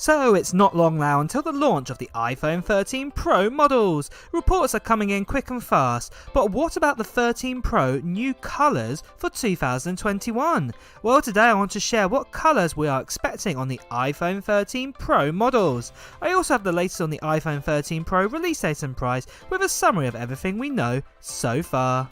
So it's not long now until the launch of the iPhone 13 Pro models. Reports are coming in quick and fast, but what about the 13 Pro new colours for 2021? Well, today I want to share what colours we are expecting on the iPhone 13 Pro models. I also have the latest on the iPhone 13 Pro release date and price with a summary of everything we know so far.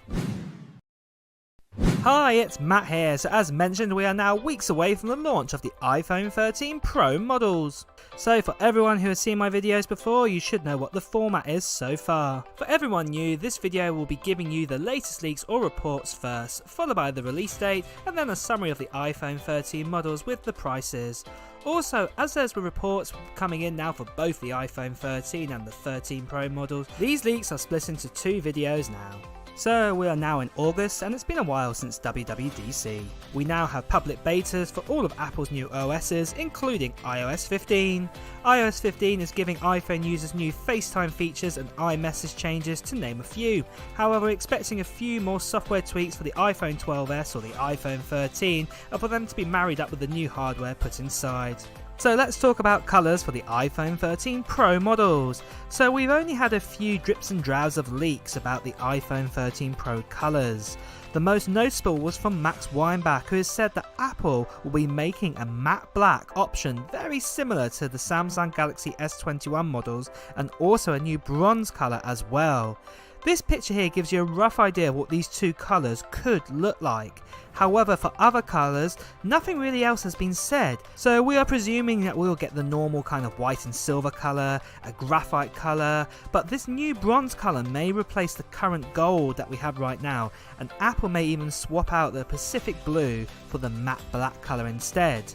Hi, it's Matt here. So as mentioned, we are now weeks away from the launch of the iPhone 13 Pro models. So for everyone who has seen my videos before, you should know what the format is so far. For everyone new, this video will be giving you the latest leaks or reports first, followed by the release date, and then a summary of the iPhone 13 models with the prices. Also, as there's reports coming in now for both the iPhone 13 and the 13 Pro models, these leaks are split into two videos now. So we are now in August and it's been a while since WWDC. We now have public betas for all of Apple's new OSs, including iOS 15. iOS 15 is giving iPhone users new FaceTime features and iMessage changes, to name a few. However, we're expecting a few more software tweaks for the iPhone 12s or the iPhone 13 and for them to be married up with the new hardware put inside. So let's talk about colours for the iPhone 13 Pro models. So we've only had a few drips and drabs of leaks about the iPhone 13 Pro colours. The most noticeable was from Max Weinbach, who has said that Apple will be making a matte black option very similar to the Samsung Galaxy S21 models, and also a new bronze colour as well. This picture here gives you a rough idea of what these two colours could look like. However, for other colours, nothing really else has been said, so we are presuming that we'll get the normal kind of white and silver colour, a graphite colour, but this new bronze colour may replace the current gold that we have right now, and Apple may even swap out the Pacific blue for the matte black colour instead.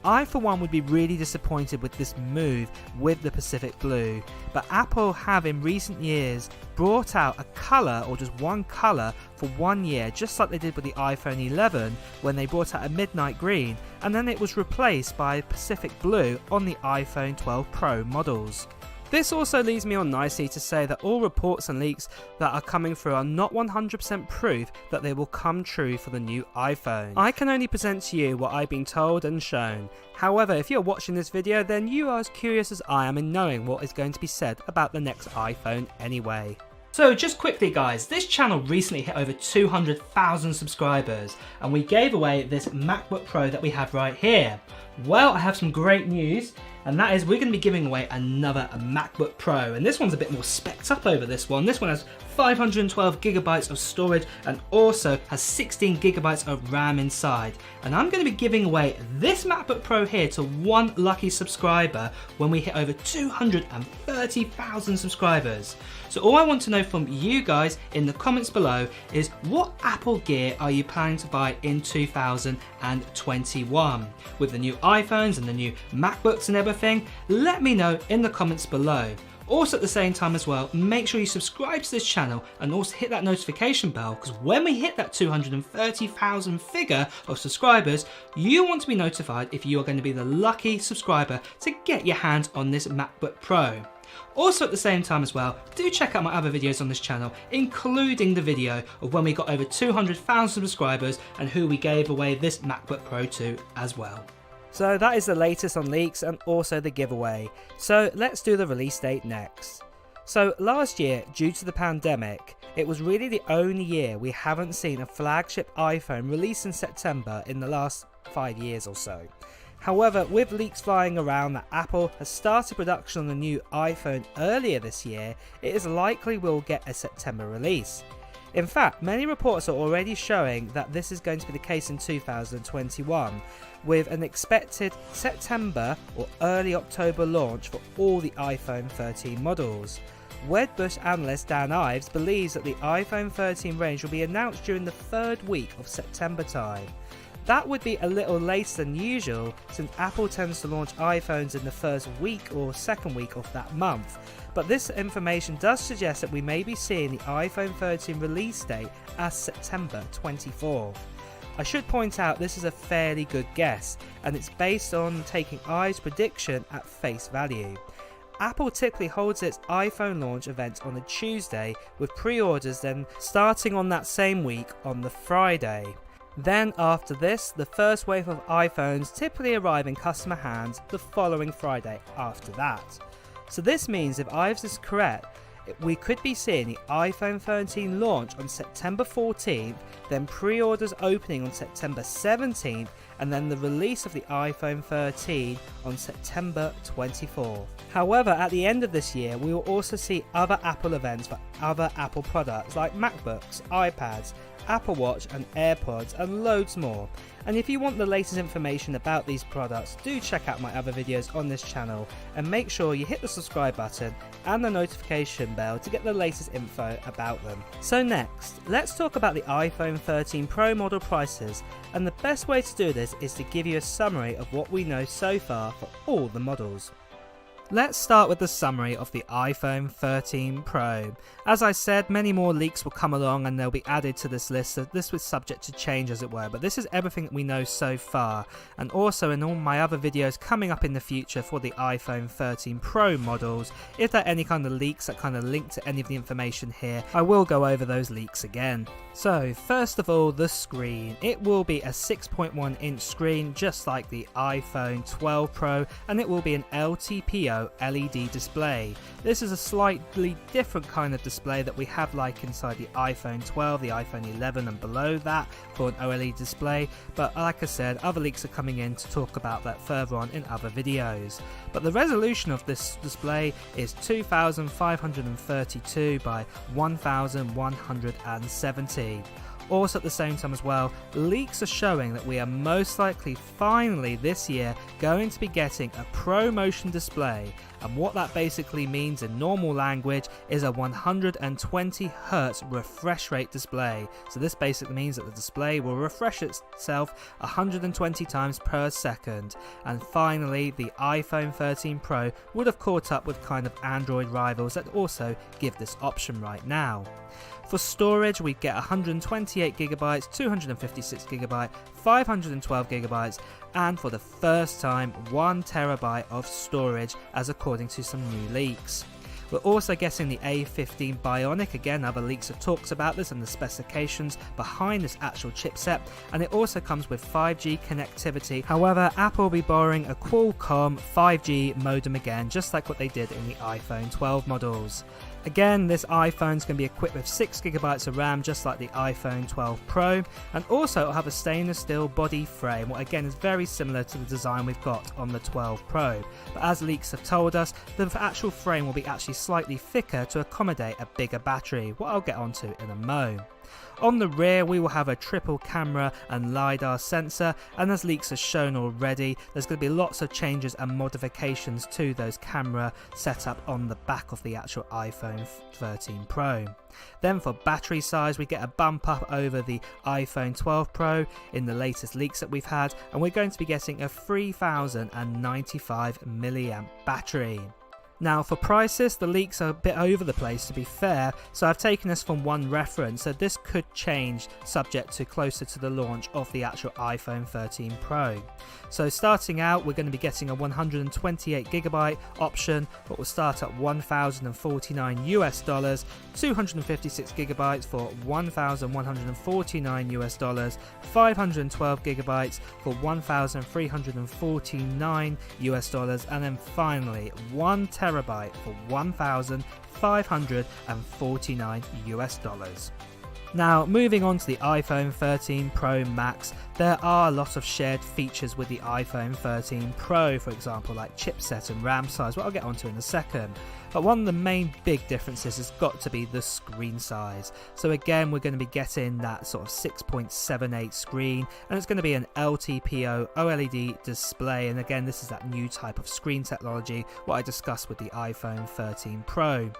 I for one would be really disappointed with this move with the Pacific blue, but Apple have in recent years brought out a colour or just one colour for 1 year, just like they did with the iPhone 11 when they brought out a midnight green, and then it was replaced by Pacific blue on the iPhone 12 Pro models. This also leads me on nicely to say that all reports and leaks that are coming through are not 100% proof that they will come true for the new iPhone. I can only present to you what I've been told and shown. However, if you're watching this video, then you are as curious as I am in knowing what is going to be said about the next iPhone anyway. So just quickly guys, this channel recently hit over 200,000 subscribers and we gave away this MacBook Pro that we have right here. Well, I have some great news, and that is we're going to be giving away another MacBook Pro, and this one's a bit more specced up over this one. This one has 512 gigabytes of storage and also has 16 gigabytes of RAM inside. And I'm going to be giving away this MacBook Pro here to one lucky subscriber when we hit over 230,000 subscribers. So all I want to know from you guys in the comments below is what Apple gear are you planning to buy in 2021? With the new iPhones and the new MacBooks and everything, let me know in the comments below. Also at the same time as well, make sure you subscribe to this channel and also hit that notification bell, because when we hit that 230,000 figure of subscribers, you want to be notified if you are going to be the lucky subscriber to get your hands on this MacBook Pro. Also at the same time as well, do check out my other videos on this channel, including the video of when we got over 200,000 subscribers and who we gave away this MacBook Pro to as well. So that is the latest on leaks and also the giveaway. So let's do the release date next. So last year, due to the pandemic, it was really the only year we haven't seen a flagship iPhone released in September in the last 5 years or so. However, with leaks flying around that Apple has started production on the new iPhone earlier this year, it is likely we'll get a September release. In fact, many reports are already showing that this is going to be the case in 2021, with an expected September or early October launch for all the iPhone 13 models. Wedbush analyst Dan Ives believes that the iPhone 13 range will be announced during the 3rd week of September time. That would be a little later than usual, since Apple tends to launch iPhones in the 1st week or 2nd week of that month, but this information does suggest that we may be seeing the iPhone 13 release date as September 24. I should point out this is a fairly good guess, and it's based on taking Ives' prediction at face value. Apple typically holds its iPhone launch event on a Tuesday, with pre-orders then starting on that same week on the Friday. Then after this, the first wave of iPhones typically arrive in customer hands the following Friday after that. So this means if Ives is correct, we could be seeing the iPhone 13 launch on September 14th, then pre-orders opening on September 17th, and then the release of the iPhone 13 on September 24th. However, at the end of this year, we will also see other Apple events for other Apple products like MacBooks, iPads, Apple Watch and AirPods and loads more. And if you want the latest information about these products, do check out my other videos on this channel and make sure you hit the subscribe button and the notification bell to get the latest info about them. So next, let's talk about the iPhone 13 Pro model prices, and the best way to do this is to give you a summary of what we know so far for all the models. Let's start with the summary of the iPhone 13 Pro. As I said, many more leaks will come along and they'll be added to this list, so this was subject to change as it were, but this is everything that we know so far. And also in all my other videos coming up in the future for the iPhone 13 Pro models, if there are any kind of leaks that kind of link to any of the information here, I will go over those leaks again. So first of all, the screen. It will be a 6.1 inch screen just like the iPhone 12 Pro, and it will be an LTPO LED display. This is a slightly different kind of display that we have like inside the iPhone 12, the iPhone 11 and below that for an OLED display, but like I said, other leaks are coming in to talk about that further on in other videos. But the resolution of this display is 2532 by 1170. Also at the same time as well, leaks are showing that we are most likely finally this year going to be getting a Pro Motion display, and what that basically means in normal language is a 120Hz refresh rate display. So this basically means that the display will refresh itself 120 times per second. And finally, the iPhone 13 Pro would have caught up with kind of Android rivals that also give this option right now. For storage, we get 128GB, 256GB, 512GB, and for the first time 1TB of storage, as according to some new leaks. We're also getting the A15 Bionic, again other leaks have talked about this and the specifications behind this actual chipset, and it also comes with 5G connectivity. However, Apple will be borrowing a Qualcomm 5G modem again, just like what they did in the iPhone 12 models. Again, this iPhone is going to be equipped with 6GB of RAM just like the iPhone 12 Pro, and also it'll have a stainless steel body frame, what again is very similar to the design we've got on the 12 Pro. But as leaks have told us, the actual frame will be actually slightly thicker to accommodate a bigger battery, what I'll get onto in a mo. On the rear, we will have a triple camera and LiDAR sensor, and as leaks have shown already, there's going to be lots of changes and modifications to those camera setup on the back of the actual iPhone 13 Pro. Then for battery size, we get a bump up over the iPhone 12 Pro in the latest leaks that we've had, and we're going to be getting a 3095 mAh battery. Now for prices, the leaks are a bit over the place to be fair, so I've taken this from one reference, so this could change subject to closer to the launch of the actual iPhone 13 Pro. So starting out, we're going to be getting a 128GB option, but will start at $1,049 US, 256GB for $1,149 US, 512GB for $1,349 US, and then finally 1TB for $1,549 US. Now, moving on to the iPhone 13 Pro Max, there are a lot of shared features with the iPhone 13 Pro, for example, like chipset and RAM size, what I'll get onto in a second. But one of the main big differences has got to be the screen size. So again, we're going to be getting that sort of 6.78 screen, and it's going to be an LTPO OLED display. And again, this is that new type of screen technology, what I discussed with the iPhone 13 Pro.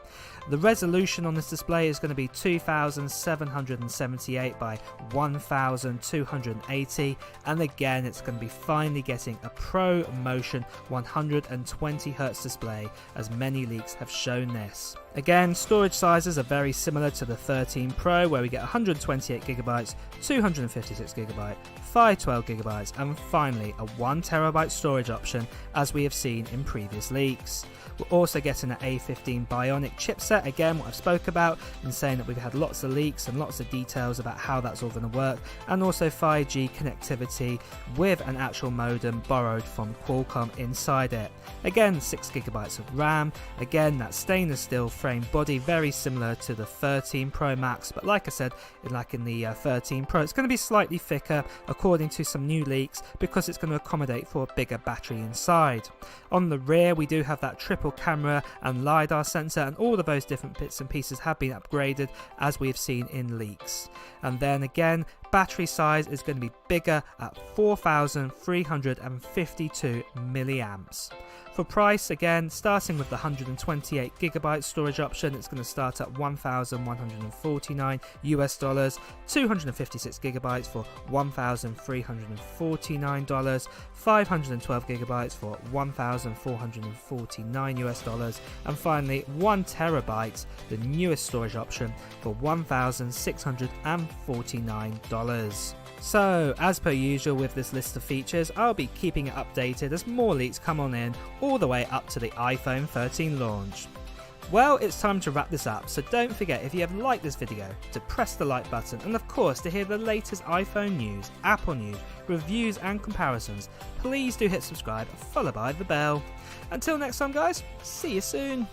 The resolution on this display is going to be 2778 by 1280, and again it's going to be finally getting a Pro Motion 120Hz display, as many leaks have shown this. Again, storage sizes are very similar to the 13 Pro, where we get 128GB, 256GB, 512GB, and finally a 1TB storage option, as we have seen in previous leaks. We're also getting an A15 Bionic chipset, again what I've spoke about in saying that we've had lots of leaks and lots of details about how that's all going to work, and also 5G connectivity with an actual modem borrowed from Qualcomm inside it. Again, 6GB of RAM, again that stainless steel frame body, very similar to the 13 Pro Max, but like I said, like in the 13 Pro, it's going to be slightly thicker according to some new leaks because it's going to accommodate for a bigger battery inside. On the rear we do have that triple camera and LiDAR sensor, and all of those different bits and pieces have been upgraded as we've seen in leaks. And then again, battery size is going to be bigger at 4,352 milliamps. For price, again, starting with the 128GB storage option, it's going to start at $1,149 US, 256GB for $1,349, 512GB for $1,449 US, and finally 1TB, the newest storage option, for $1,649. So, as per usual with this list of features, I'll be keeping it updated as more leaks come on in, all the way up to the iPhone 13 launch. Well, it's time to wrap this up, so don't forget, if you have liked this video, to press the like button, and of course to hear the latest iPhone news, Apple news, reviews and comparisons, please do hit subscribe followed by the bell. Until next time guys, see you soon.